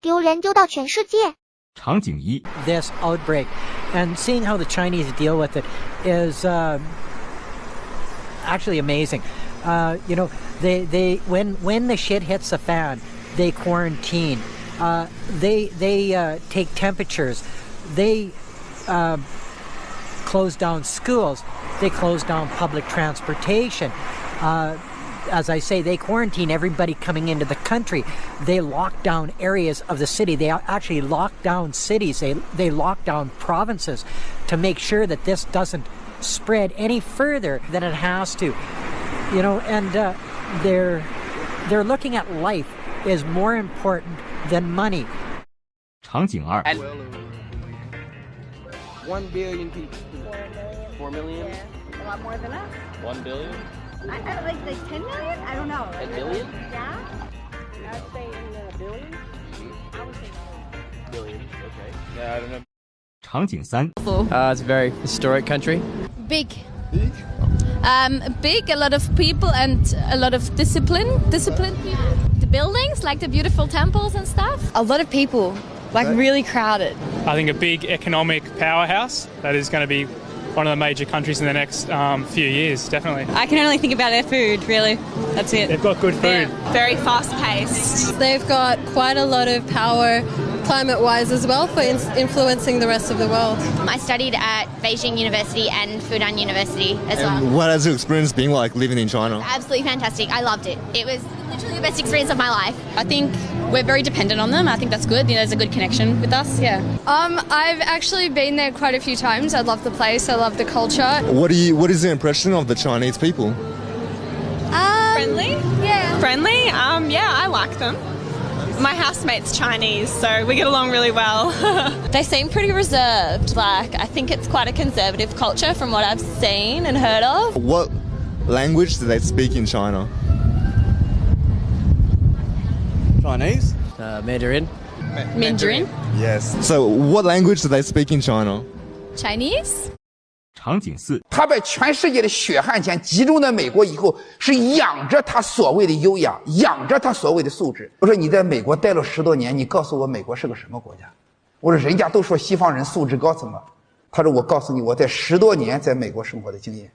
丢人丢到全世界。场景一 this outbreak and seeing how the Chinese deal with it is actually amazing. They when the shit hits the fan, they quarantine. They take temperatures. They close down schools. They close down public transportation. As I say, they quarantine everybody coming into the country. They lock down areas of the city. They actually lock down cities. They lock down provinces to make sure that this doesn't spread any further than it has to. And they're looking at life is more important than money. 场景二 1 billion people. 4 million? Yeah, a lot more than us. 1 billion? I like 10 million? I don't know. A billion? Yeah. I'd say in a billion? I would say Billion, okay. Yeah, I don't know. 场景三 It's a very historic country. Big. Big, a lot of people and a lot of disciplined people. The buildings, like the beautiful temples and stuff. A lot of people, like really crowded. I think a big economic powerhouse that is going to be one of the major countries in the next few years, definitely. I can only think about their food, really. That's it. They've got good food. Very fast-paced. They've got quite a lot of power climate-wise as well for influencing the rest of the world. I studied at Beijing University and Fudan University as well. What has your experience been like living in China? Absolutely fantastic. I loved it. It was literally the best experience of my life. I think we're very dependent on them. I think that's good. There's a good connection with us, yeah. I've actually been there quite a few times. I love the place. I love the culture. What is your impression of the Chinese people? Friendly? Yeah. Friendly? Yeah, I like them. My housemate's Chinese, so we get along really well. They seem pretty reserved. I think it's quite a conservative culture from what I've seen and heard of. What language do they speak in China? Chinese? Mandarin. Mandarin? Yes. So what language do they speak in China? Chinese? 场景四他把全世界的血汗钱集中在美国以后，是养着他所谓的优雅，养着他所谓的素质。我说你在美国待了10多年，你告诉我美国是个什么国家？我说人家都说西方人素质高，怎么？他说我告诉你，我在10多年在美国生活的经验。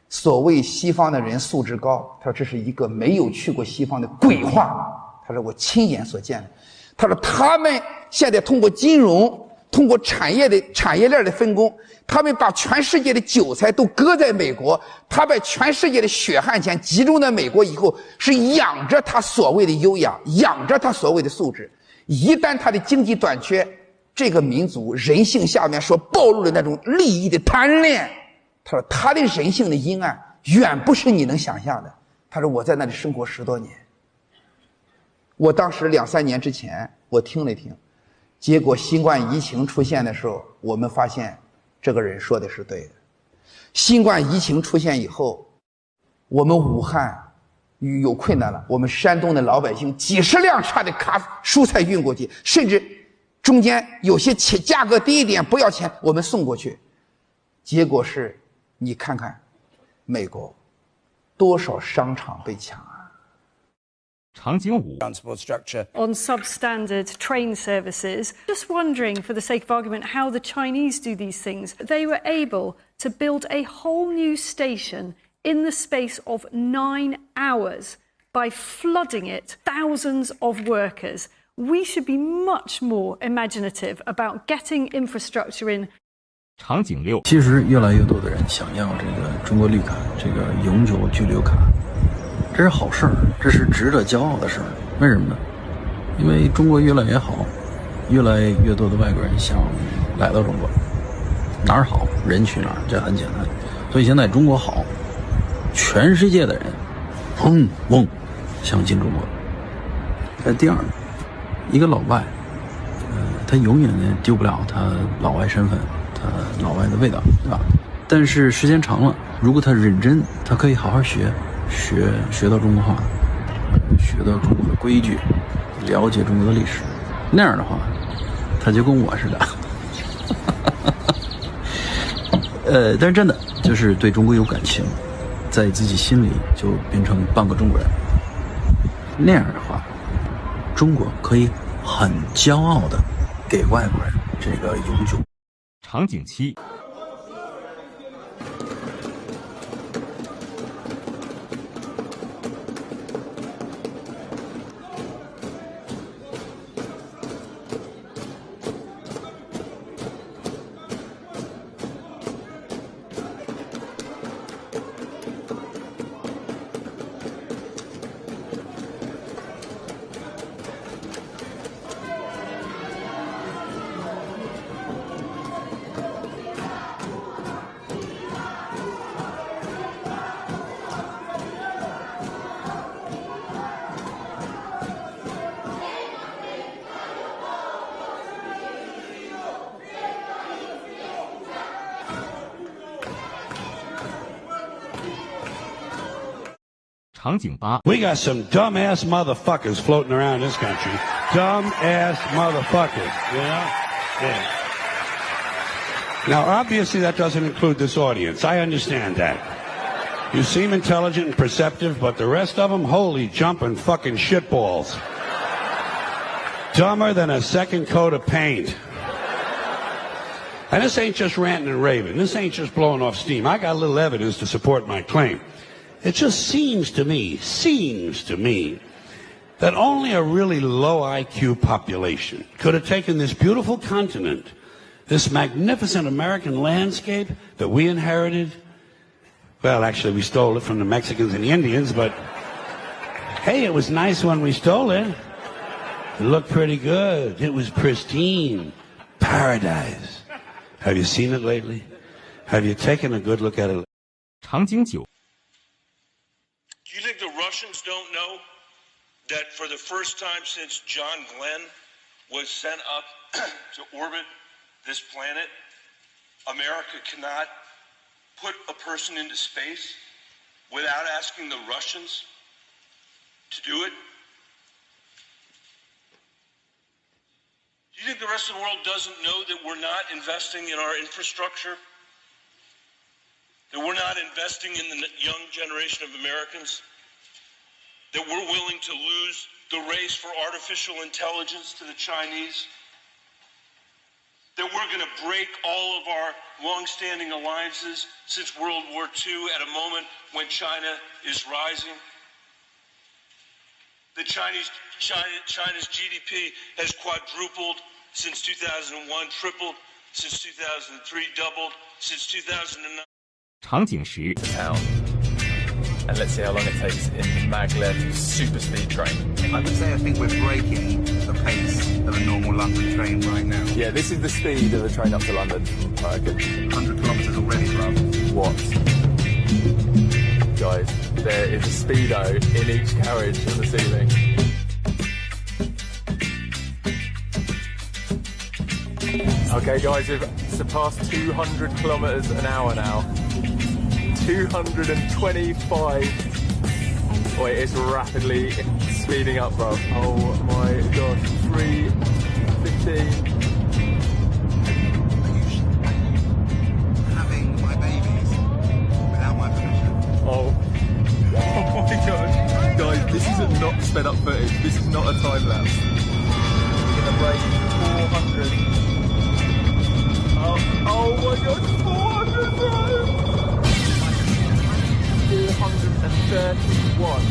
所谓西方的人素质高，他说这是一个没有去过西方的鬼话。他说我亲眼所见的。他说他们现在通过金融，通过产业链的分工，他们把全世界的韭菜都割在美国，他把全世界的血汗钱集中在美国以后，是养着他所谓的优雅，养着他所谓的素质。一旦他的经济短缺，这个民族人性下面所暴露的那种利益的贪恋，他说他的人性的阴暗远不是你能想象的。他说我在那里生活10多年，我当时2、3年之前我听了听，结果新冠疫情出现的时候，我们发现这个人说的是对的。新冠疫情出现以后，我们武汉有困难了，我们山东的老百姓几十辆车的蔬菜运过去，甚至中间有些价格低一点不要钱，我们送过去。结果是你看看美国多少商场被抢啊。场景五 transport structure on substandard train services. Just wondering, for the sake of argument, how the Chinese do these things. They were able to build a whole new station in the space of 9 hours by flooding it, thousands of workers. We should be much more imaginative about getting infrastructure in. 场景六其实越来越多的人想要这个中国绿卡，这个永久居留卡。这是好事儿，这是值得骄傲的事儿。为什么呢？因为中国越来越好，越来越多的外国人想来到中国。哪儿好，人去哪儿，这很简单。所以现在中国好，全世界的人嗡嗡想进中国。第二，一个老外，他永远呢丢不了他老外身份，他老外的味道，对吧？但是时间长了，如果他认真，他可以好好学到中国话，学到中国的规矩，了解中国的历史，那样的话，他就跟我似的。但是真的就是对中国有感情，在自己心里就变成半个中国人。那样的话，中国可以很骄傲的给外国人这个永久。场景7。场景8。 We got some dumbass motherfuckers floating around this country. Dumbass motherfuckers, you know? Yeah. Now, obviously, that doesn't include this audience. I understand that. You seem intelligent and perceptive, but the rest of them, holy jumping fucking shitballs. Dumber than a second coat of paint. And this ain't just ranting and raving. This ain't just blowing off steam. I got a little evidence to support my claim. It just seems to me, that only a really low IQ population could have taken this beautiful continent, this magnificent American landscape that we inherited. Well, actually, we stole it from the Mexicans and the Indians, but hey, it was nice when we stole it. It looked pretty good. It was pristine. Paradise. Have you seen it lately? Have you taken a good look at it? 场景9。 Do you think the Russians don't know that for the first time since John Glenn was sent up to orbit this planet, America cannot put a person into space without asking the Russians to do it? Do you think the rest of the world doesn't know that we're not investing in our infrastructure? That we're not investing in the young generation of Americans? That we're willing to lose the race for artificial intelligence to the Chinese? That we're going to break all of our long-standing alliances since World War II at a moment when China is rising? That China's GDP has quadrupled since 2001, tripled since 2003, doubled since 2009. 场景10。 And let's see how long it takes in maglev super speed train. I would say I think we're breaking the pace of a normal London train right now. Yeah, this is the speed of the train up to London. I reckon. 100 kilometres already, bruv. What? Guys, there is a speedo in each carriage on the ceiling. Okay guys, we've surpassed 200 kilometres an hour now. 225. Wait, it's rapidly speeding up, bro. Oh my gosh. 3:15. Having my babies without my permission. Oh my gosh. Guys, this is not sped up footage. This is not a time lapse. We're gonna break 400. Oh my gosh, 400, bro! 431.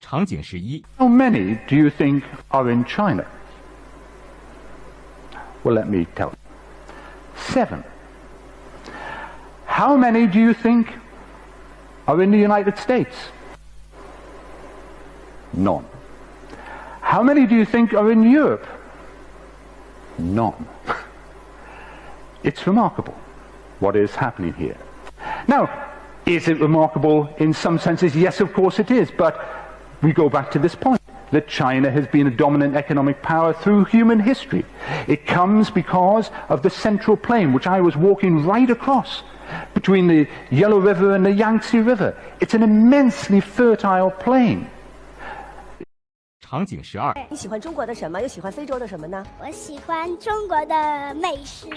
场景11。 How many do you think are in China? Well, let me tell you. 7. How many do you think are in the United States? None. How many do you think are in Europe? None. It's remarkable what is happening here. Now, is it remarkable in some senses? Yes, of course it is, but we go back to this point, that China has been a dominant economic power through human history. It comes because of the Central Plain, which I was walking right across, between the Yellow River and the Yangtze River. It's an immensely fertile plain. 场景12。你喜欢中国的什么？又喜欢非洲的什么呢？我喜欢中国的美食。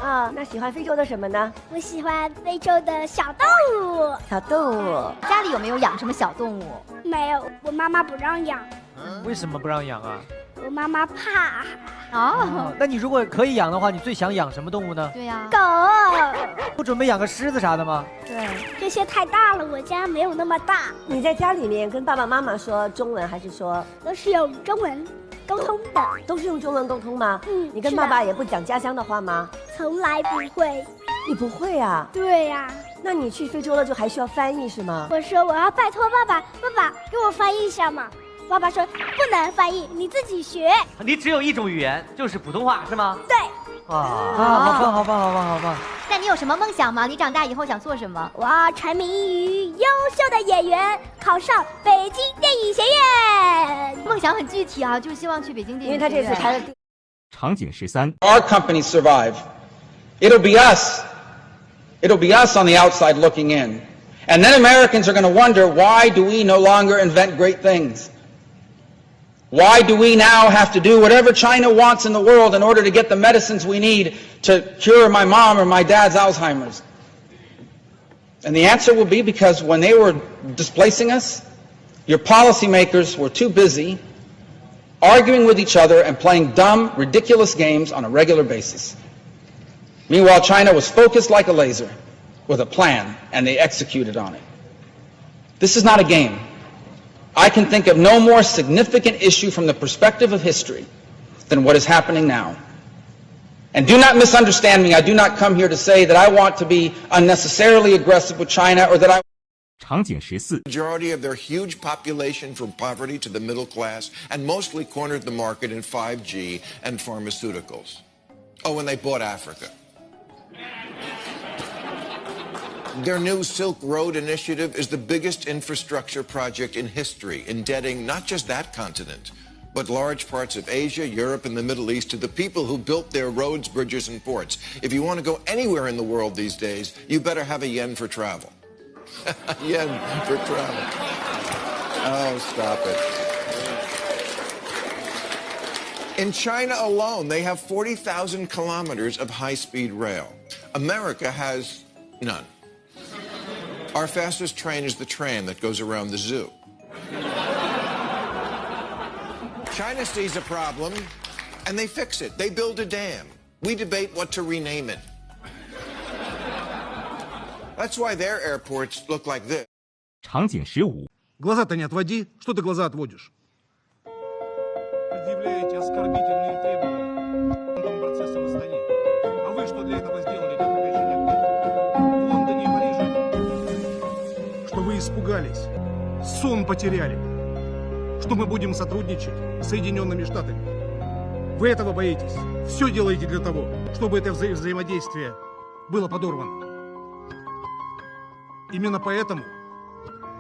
啊，那喜欢非洲的什么呢？我喜欢非洲的小动物。小动物。家里有没有养什么小动物？没有，我妈妈不让养。为什么不让养啊？我妈妈怕。哦，那你如果可以养的话，你最想养什么动物呢？对呀，狗。不准备养个狮子啥的吗？对，这些太大了，我家没有那么大。你在家里面跟爸爸妈妈说中文，还是说都是用中文沟通的？都是用中文沟通吗？嗯，你跟爸爸也不讲家乡的话吗？从来不会。你不会啊？对呀。那你去非洲了就还需要翻译是吗？我说我要拜托爸爸，爸爸给我翻译一下嘛。爸爸说不能翻译，你自己学。你只有一种语言，就是普通话，是吗？对。啊，好棒，好棒，好棒，好棒！那你有什么梦想吗？你长大以后想做什么？我要成名于优秀的演员，考上北京电影学院。梦想很具体啊，就是希望去北京电影学院。因为他这次拍了。场景13。Our company survive. It'll be us. It'll be us on the outside looking in. And then Americans are going to wonder, why do we no longer invent great things? Why do we now have to do whatever China wants in the world in order to get the medicines we need to cure my mom or my dad's Alzheimer's? And the answer will be because when they were displacing us, your policymakers were too busy arguing with each other and playing dumb, ridiculous games on a regular basis. Meanwhile, China was focused like a laser with a plan, and they executed on it. This is not a game. I can think of no more significant issue from the perspective of history than what is happening now. And do not misunderstand me. I do not come here to say that I want to be unnecessarily aggressive with China or that I... 场景14。Majority of their huge population from poverty to the middle class and mostly cornered the market in 5G and pharmaceuticals. Oh, and they bought Africa. Their new Silk Road initiative is the biggest infrastructure project in history, indebting not just that continent, but large parts of Asia, Europe, and the Middle East to the people who built their roads, bridges, and ports. If you want to go anywhere in the world these days, you better have a yen for travel. Yen for travel. Oh, stop it. In China alone, they have 40,000 kilometers of high-speed rail. America has none. Our fastest train is the tram that goes around the zoo. China sees a problem, and they fix it. They build a dam. We debate what to rename it. That's why their airports look like this. 场景15。Глаза-то не отводи. Что ты глаза отводишь? Предъявляете оскорбительные требования процесса восстания. А вы что для этого сделали? Для прекращения в Лондоне и Париже? Что вы испугались, сон потеряли, что мы будем сотрудничать с Соединенными Штатами. Вы этого боитесь. Все делаете для того, чтобы это взаимодействие было подорвано. Именно поэтому,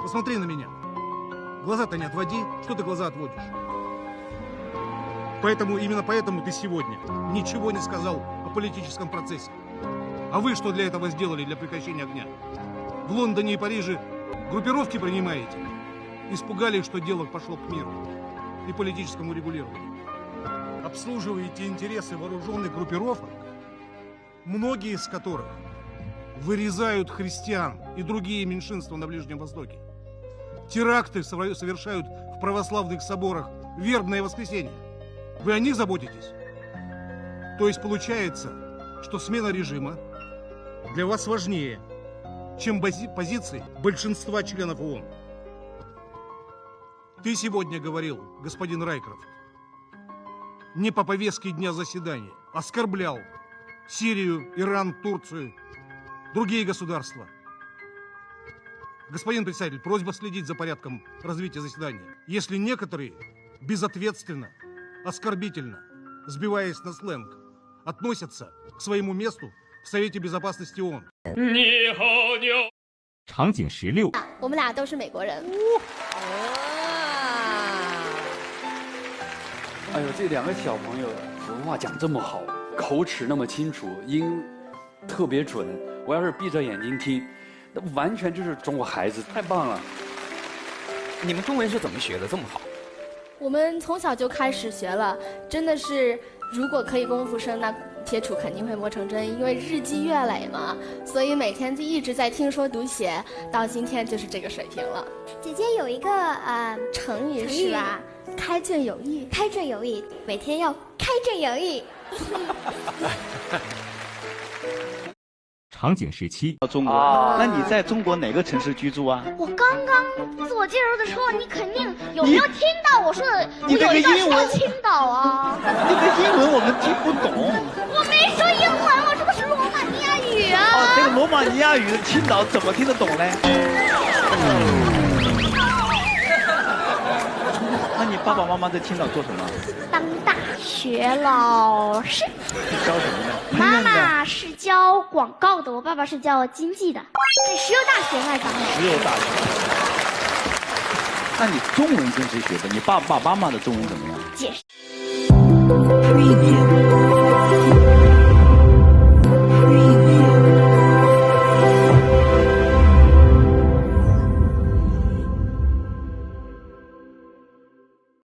посмотри на меня, глаза-то не отводи, что ты глаза отводишь? Именно поэтому ты сегодня ничего не сказал о политическом процессе. А вы что для этого сделали, для прекращения огня? В Лондоне и Париже группировки принимаете? Испугались, что дело пошло к миру и политическому регулированию. Обслуживаете интересы вооруженных группировок, многие из которых вырезают христиан и другие меньшинства на Ближнем Востоке. Теракты совершают в православных соборах в вербное воскресенье. Вы о них заботитесь? То есть получается, что смена режима для вас важнее, чем позиции большинства членов ООН. Ты сегодня говорил, господин Райкрофт, не по повестке дня заседания, оскорблял Сирию, Иран, Турцию, другие государства. Господин председатель, просьба следить за порядком развития заседания. Если некоторые безответственно, оскорбительно, сбиваясь на сленг, относятся к своему месту в Совете Безопасности ООН. 场景16。我们俩都是美国人。哎呦，这两个小朋友普通话讲这么好，口齿那么清楚，音特别准。我要是闭着眼睛听，那完全就是中国孩子，太棒了。你们中文是怎么学的这么好？我们从小就开始学了，真的是如果可以功夫生，那铁杵肯定会磨成针，因为日积月累嘛，所以每天就一直在听说读写，到今天就是这个水平了。姐姐有一个成语是吧？开卷有益，开卷有益，每天要开卷有益。场景17，中国。那你在中国哪个城市居住啊？我刚刚自我介绍的时候，你肯定有没有听到我说的？你这个英文，青岛啊。你的英文我们听不懂。我没说英文，我说的是罗马尼亚语啊。哦，这个罗马尼亚语的青岛怎么听得懂呢？那你爸爸妈妈在青岛做什么？当大学老师。教什么的？妈妈是教广告的，我爸爸是教经济的，在石油大学那个。石油大学。那你中文跟谁学的？你爸爸妈妈的中文怎么样？解释。Preview